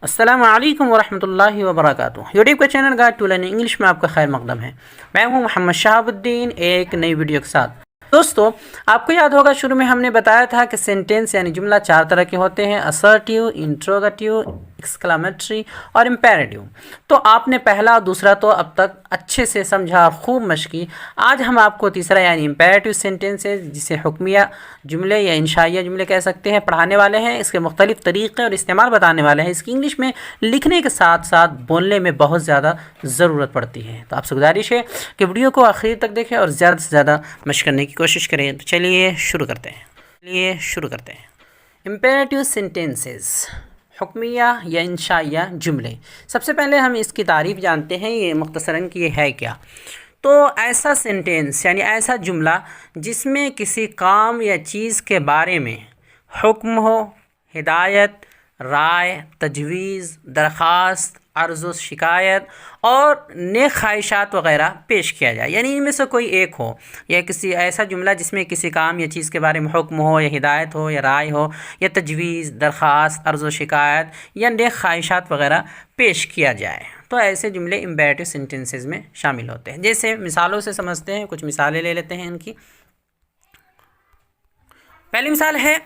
السلام علیکم ورحمۃ اللہ وبرکاتہ۔ یوٹیوب کا channel guide to learning English میں آپ کا خیر مقدم ہے۔ میں ہوں محمد شہاب الدین، ایک نئی ویڈیو کے ساتھ۔ دوستو، آپ کو یاد ہوگا شروع میں ہم نے بتایا تھا کہ سینٹینس یعنی جملہ چار طرح کے ہوتے ہیں: اسرٹیو، انٹروگیٹیو، ایکسکلیمیٹری اور امپیریٹیو۔ تو آپ نے پہلا اور دوسرا تو اب تک اچھے سے سمجھا اور خوب مشق کی۔ آج ہم آپ کو تیسرا یعنی امپیریٹیو سینٹینسز، جسے حکمیہ جملے یا انشائیہ جملے کہہ سکتے ہیں، پڑھانے والے ہیں۔ اس کے مختلف طریقے اور استعمال بتانے والے ہیں۔ اس کی انگلش میں لکھنے کے ساتھ ساتھ بولنے میں بہت زیادہ ضرورت پڑتی ہے۔ تو آپ سے گزارش ہے کہ ویڈیو کو آخر تک دیکھیں اور زیادہ سے زیادہ مشق کرنے کی کوشش کریں۔ تو چلیے شروع کرتے ہیں۔ امپیریٹیو سینٹینسز، حکمیہ یا انشائیہ جملے۔ سب سے پہلے ہم اس کی تعریف جانتے ہیں، یہ مختصراً کہ یہ ہے کیا۔ تو ایسا سینٹینس یعنی ایسا جملہ جس میں کسی کام یا چیز کے بارے میں حکم ہو، ہدایت، رائے، تجویز، درخواست، عرض و شکایت اور نیک خواہشات وغیرہ پیش کیا جائے، یعنی ان میں سے کوئی ایک ہو، یا کسی ایسا جملہ جس میں کسی کام یا چیز کے بارے میں حکم ہو یا ہدایت ہو یا رائے ہو یا تجویز، درخواست، عرض و شکایت یا نیک خواہشات وغیرہ پیش کیا جائے۔ تو ایسے جملے امپیریٹیو سینٹینسز میں شامل ہوتے ہیں۔ جیسے مثالوں سے سمجھتے ہیں، کچھ مثالیں لے لیتے ہیں ان کی۔ پہلی مثال ہے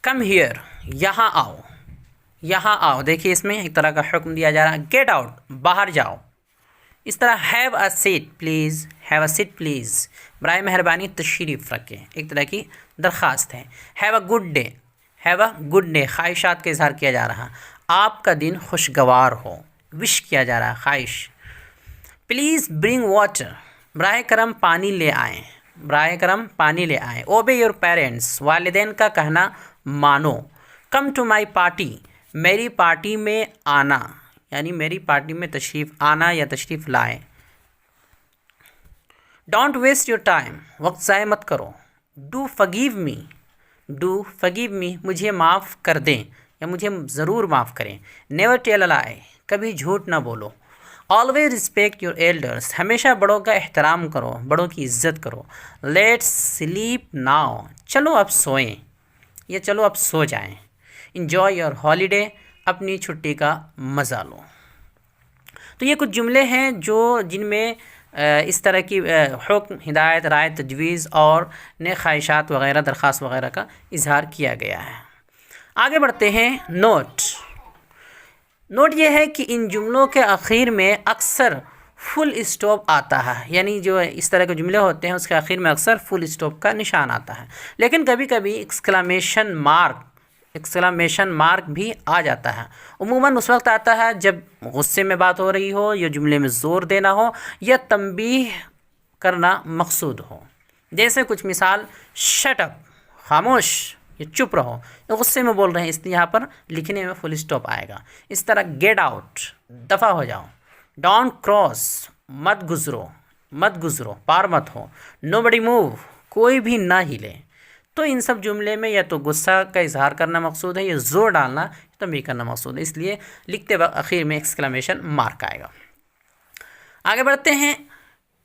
کم ہیئر، یہاں آؤ۔ یہاں آؤ، دیکھیے اس میں ایک طرح کا حکم دیا جا رہا ہے، گیٹ آؤٹ، باہر جاؤ۔ اس طرح have a seat please, have a seat please, برائے مہربانی تشریف رکھیں، ایک طرح کی درخواست ہے۔ Have a good day, have a good day, خواہشات کا اظہار کیا جا رہا، آپ کا دن خوشگوار ہو، وش کیا جا رہا، خواہش۔ پلیز برنگ واٹر، براہ کرم پانی لے آئیں، براہ کرم پانی لے آئیں۔ اوبے یور پیرنٹس، والدین کا کہنا مانو۔ کم ٹو مائی پارٹی، میری پارٹی میں آنا، یعنی میری پارٹی میں تشریف آنا یا تشریف لائیں۔ ڈونٹ ویسٹ یور ٹائم، وقت ضائع مت کرو۔ Do forgive me, do forgive me, مجھے معاف کر دیں یا مجھے ضرور معاف کریں۔ نیور ٹیل اے لائی، کبھی جھوٹ نہ بولو۔ آلویز رسپیکٹ یور ایلڈرس، ہمیشہ بڑوں کا احترام کرو، بڑوں کی عزت کرو۔ لیٹس سلیپ ناؤ، چلو اب سوئیں یا چلو اب سو جائیں۔ انجوائے یور ہالیڈے، اپنی چھٹی کا مزہ لو۔ تو یہ کچھ جملے ہیں جن میں اس طرح کی حکم، ہدایت، رائے، تجویز اور نیک خواہشات وغیرہ، درخواست وغیرہ کا اظہار کیا گیا ہے۔ آگے بڑھتے ہیں۔ نوٹ یہ ہے کہ ان جملوں کے آخر میں اکثر فل اسٹاپ آتا ہے، یعنی جو اس طرح کے جملے ہوتے ہیں اس کے آخر میں اکثر فل اسٹاپ کا نشان آتا ہے، لیکن کبھی کبھی ایکسکلیمیشن مارک بھی آ جاتا ہے۔ عموماً اس وقت آتا ہے جب غصے میں بات ہو رہی ہو یا جملے میں زور دینا ہو یا تنبیہ کرنا مقصود ہو۔ جیسے کچھ مثال: شٹ اپ، خاموش، یہ چپ رہو، غصے میں بول رہے ہیں، اس لیے یہاں پر لکھنے میں فل اسٹاپ آئے گا۔ اس طرح گیٹ آؤٹ، دفع ہو جاؤ۔ ڈونٹ کراس، مت گزرو، پار مت ہو۔ نو بڈی موو، کوئی بھی نہ ہلے۔ تو ان سب جملے میں یا تو غصہ کا اظہار کرنا مقصود ہے یا زور ڈالنا، تنبیہ کرنا مقصود ہے، اس لیے لکھتے وقت آخر میں ایکسکلیمیشن مارک آئے گا۔ آگے بڑھتے ہیں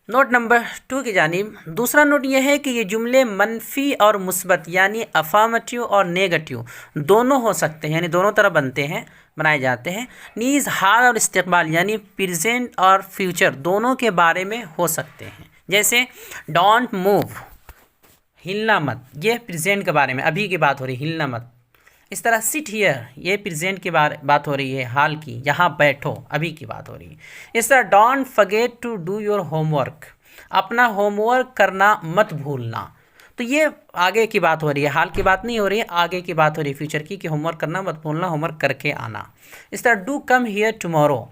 نوٹ نمبر 2 کی جانب۔ دوسرا نوٹ یہ ہے کہ یہ جملے منفی اور مثبت یعنی افرمیٹیو اور نیگیٹو دونوں ہو سکتے ہیں، یعنی دونوں طرح بنائے جاتے ہیں۔ نیز حال اور استقبال یعنی پریزنٹ اور فیوچر دونوں کے بارے میں ہو سکتے ہیں۔ جیسے ڈونٹ موو، ہلنا مت، یہ پریزنٹ کے بارے میں، ابھی کی بات ہو رہی، ہلنا مت۔ اس طرح سٹ ہیئر، یہ پریزنٹ کی بات ہو رہی ہے، حال کی، یہاں بیٹھو، ابھی کی بات ہو رہی ہے۔ اس طرح don't forget to do your homework, اپنا ہوم ورک کرنا مت بھولنا۔ تو یہ آگے کی بات ہو رہی ہے، حال کی بات نہیں ہو رہی ہے، آگے کی بات ہو رہی ہے، فیوچر کی، کہ ہوم ورک کرنا مت بھولنا، ہوم ورک کر کے آنا۔ اس طرح ڈو کم ہیئر ٹمورو،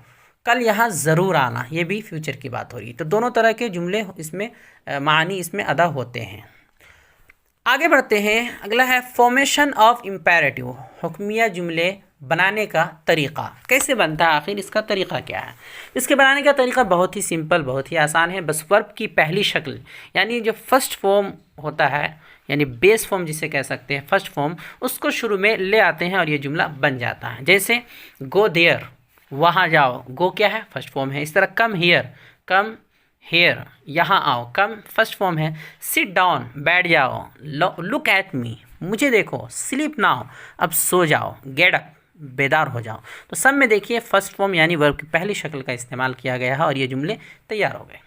کل یہاں ضرور آنا، یہ بھی فیوچر کی بات ہو رہی ہے۔ تو دونوں طرح کے جملے اس میں معنی اس میں ادا ہوتے ہیں۔ آگے بڑھتے ہیں۔ اگلا ہے فارمیشن آف امپیریٹیو، حکمیہ جملے بنانے کا طریقہ۔ کیسے بنتا ہے، آخر اس کا طریقہ کیا ہے؟ اس کے بنانے کا طریقہ بہت ہی سمپل، بہت ہی آسان ہے۔ بس ورب کی پہلی شکل یعنی جو فرسٹ فارم ہوتا ہے، یعنی بیس فارم جسے کہہ سکتے ہیں، فرسٹ فارم، اس کو شروع میں لے آتے ہیں اور یہ جملہ بن جاتا ہے۔ جیسے گو دیئر، وہاں جاؤ، گو کیا ہے، فرسٹ فارم ہے۔ اس طرح کم ہیئر، کم ہیئر، یہاں آؤ، کم فرسٹ فارم ہے۔ سٹ ڈاؤن، بیٹھ جاؤ۔ لک ایٹ می، مجھے دیکھو۔ سلیپ ناؤ، اب سو جاؤ۔ گیٹ اپ، بیدار ہو جاؤ. تو سب میں دیکھیے فرسٹ فارم یعنی ورب کی پہلی شکل کا استعمال کیا گیا ہے اور یہ جملے تیار ہو گئے.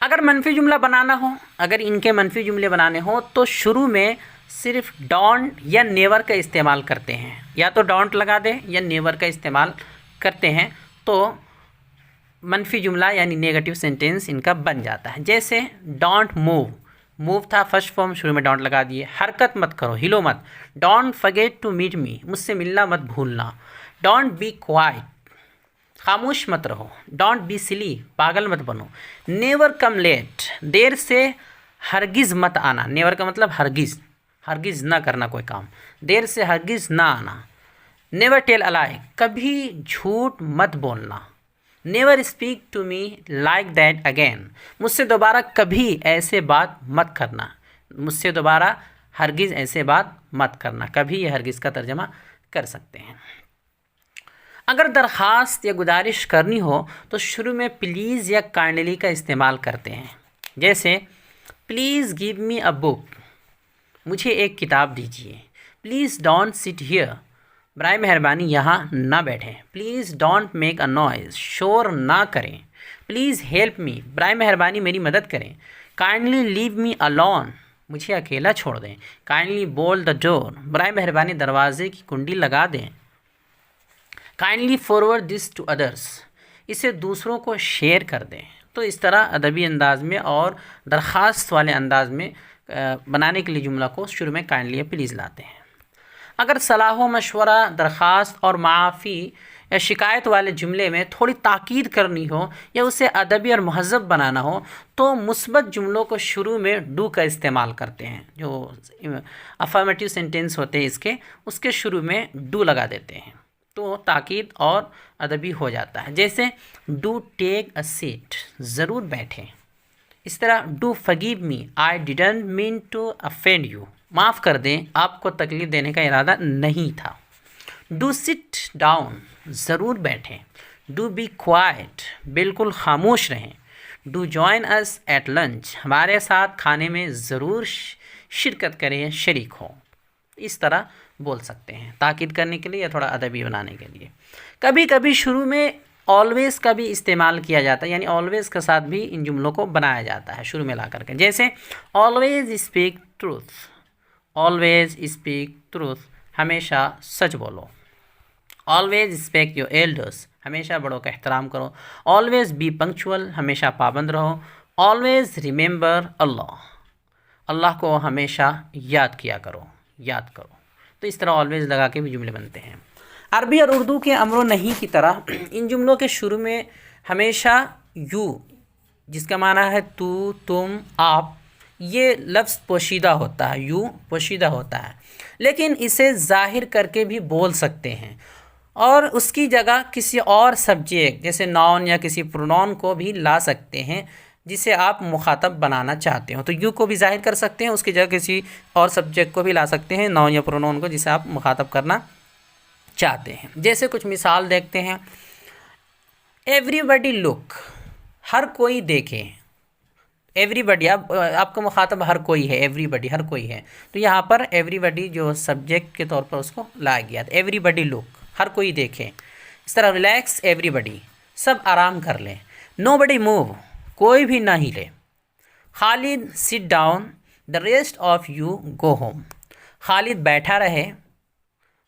اگر منفی جملہ بنانا ہو، اگر ان کے منفی جملے بنانے ہوں تو شروع میں صرف ڈونٹ یا نیور کا استعمال کرتے ہیں. یا تو ڈونٹ لگا دیں یا نیور کا استعمال کرتے ہیں تو منفی جملہ یعنی نیگیٹو سینٹینس ان کا بن جاتا ہے. جیسے ڈونٹ موو، موو تھا فرسٹ فارم، شروع میں ڈونٹ لگا دیے. حرکت مت کرو، ہلو مت. ڈونٹ فرگیٹ ٹو میٹ می، مجھ سے ملنا مت بھولنا. ڈونٹ بی کوائٹ، خاموش مت رہو. ڈونٹ بی سلی، پاگل مت بنو. نیور کم لیٹ، دیر سے ہرگز مت آنا. نیور کا مطلب ہرگز، ہرگز نہ کرنا کوئی کام، دیر سے ہرگز نہ آنا. نیور ٹیل اے لائی، کبھی جھوٹ مت بولنا. Never speak to me like that again, مجھ سے دوبارہ کبھی ایسے بات مت کرنا. مجھ سے دوبارہ ہرگز ایسے بات مت کرنا. کبھی یہ ہرگز کا ترجمہ کر سکتے ہیں. اگر درخواست یا گزارش کرنی ہو تو شروع میں پلیز یا کائنڈلی کا استعمال کرتے ہیں. جیسے پلیز گیو می اے بک، مجھے ایک کتاب دیجیے. پلیز ڈونٹ سٹ ہیئر، برائے مہربانی یہاں نہ بیٹھیں. Please don't make a noise, شور نہ کریں. پلیز ہیلپ می، برائے مہربانی میری مدد کریں. کائنڈلی لیو می الون، مجھے اکیلا چھوڑ دیں. کائنڈلی بولٹ دا ڈور، برائے مہربانی دروازے کی کنڈی لگا دیں. Kindly forward this to others, اسے دوسروں کو شیئر کر دیں. تو اس طرح ادبی انداز میں اور درخواست والے انداز میں بنانے کے لیے جملہ کو شروع میں کائنڈلی یا پلیز لاتے ہیں. اگر صلاح و مشورہ، درخواست اور معافی یا شکایت والے جملے میں تھوڑی تاکید کرنی ہو یا اسے ادبی اور مہذب بنانا ہو تو مثبت جملوں کو شروع میں ڈو کا استعمال کرتے ہیں. جو افرمیٹیو سینٹینس ہوتے ہیں اس کے شروع میں ڈو لگا دیتے ہیں تو تاکید اور ادبی ہو جاتا ہے. جیسے ڈو ٹیک اے سیٹ، ضرور بیٹھیں. اس طرح do forgive me, I didn't mean to offend you, معاف کر دیں، آپ کو تکلیف دینے کا ارادہ نہیں تھا. ڈو سٹ ڈاؤن، ضرور بیٹھیں. ڈو بی کوائٹ، بالکل خاموش رہیں. Do join us at lunch, ہمارے ساتھ کھانے میں ضرور شرکت کریں، شریک ہوں. اس طرح بول سکتے ہیں تاکید کرنے کے لیے یا تھوڑا ادبی بنانے کے لیے. کبھی کبھی شروع میں آلویز کا بھی استعمال کیا جاتا ہے، یعنی آلویز کے ساتھ بھی ان جملوں کو بنایا جاتا ہے شروع میں لا کر کے. جیسے always speak truth, always speak truth, ہمیشہ سچ بولو. آلویز اسپیکٹ یور ایلڈرس، ہمیشہ بڑوں کا احترام کرو. آلویز بی پنکچوئل، ہمیشہ پابند رہو. آلویز ریممبر اللہ، اللہ کو ہمیشہ یاد کیا کرو، یاد کرو. تو اس طرح آلویز لگا کے بھی جملے بنتے ہیں. عربی اور اردو کے امر و نہی کی طرح ان جملوں کے شروع میں ہمیشہ یو، جس کا معنی ہے تو، تم، آپ، یہ لفظ پوشیدہ ہوتا ہے. یو پوشیدہ ہوتا ہے لیکن اسے ظاہر کر کے بھی بول سکتے ہیں اور اس کی جگہ کسی اور سبجیکٹ جیسے ناؤن یا کسی پرونون کو بھی لا سکتے ہیں جسے آپ مخاطب بنانا چاہتے ہو. تو یو کو بھی ظاہر کر سکتے ہیں، اس کی جگہ کسی اور سبجیکٹ کو بھی لا سکتے ہیں، ناؤن یا پرونون کو جسے آپ مخاطب کرنا چاہتے ہیں. جیسے کچھ مثال دیکھتے ہیں. ایوری بڈی لک، ہر کوئی دیکھے. ایوری بڈی، اب آپ کا مخاطب ہر کوئی ہے، ایوری بڈی ہر کوئی ہے تو یہاں پر ایوری بڈی جو سبجیکٹ کے طور پر اس کو لایا گیا. ایوری بڈی لک، ہر کوئی دیکھے. اس طرح ریلیکس ایوری بڈی، سب آرام کر لیں. نو بڈی موو، کوئی بھی نہ ہلے. Khalid sit down, the rest of you go home, Khalid بیٹھا رہے،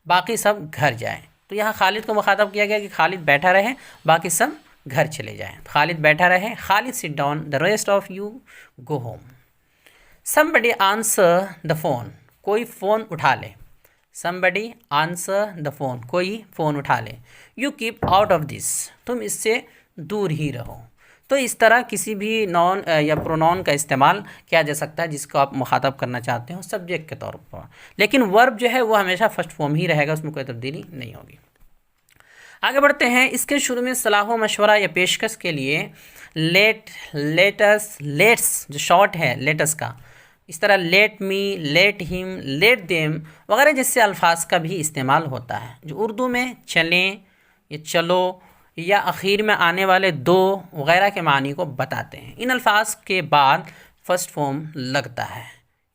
باقی سب گھر جائیں. تو یہاں خالد کو مخاطب کیا گیا کہ خالد بیٹھا رہے، باقی سب گھر چلے جائیں. خالد بیٹھا رہے، Khalid sit down, the rest of you go home. somebody answer the phone, کوئی فون اٹھا لے. somebody آنسر دا فون، کوئی فون اٹھا لے. You keep out of this, تم اس سے دور ہی رہو. تو اس طرح کسی بھی نون یا پرونون کا استعمال کیا جا سکتا ہے جس کو آپ مخاطب کرنا چاہتے ہو سبجیکٹ کے طور پر، لیکن ورب جو ہے وہ ہمیشہ فرسٹ فارم ہی رہے گا، اس میں کوئی تبدیلی نہیں ہوگی. آگے بڑھتے ہیں. اس کے شروع میں صلاح و مشورہ یا پیشکش کے لیے لیٹس جو شارٹ ہے لیٹس کا، اس طرح لیٹ می، لیٹ ہم، لیٹ دیم وغیرہ جیسے الفاظ کا بھی استعمال ہوتا ہے جو اردو میں چلیں یا چلو یا اخیر میں آنے والے دو وغیرہ کے معنی کو بتاتے ہیں. ان الفاظ کے بعد فرسٹ فارم لگتا ہے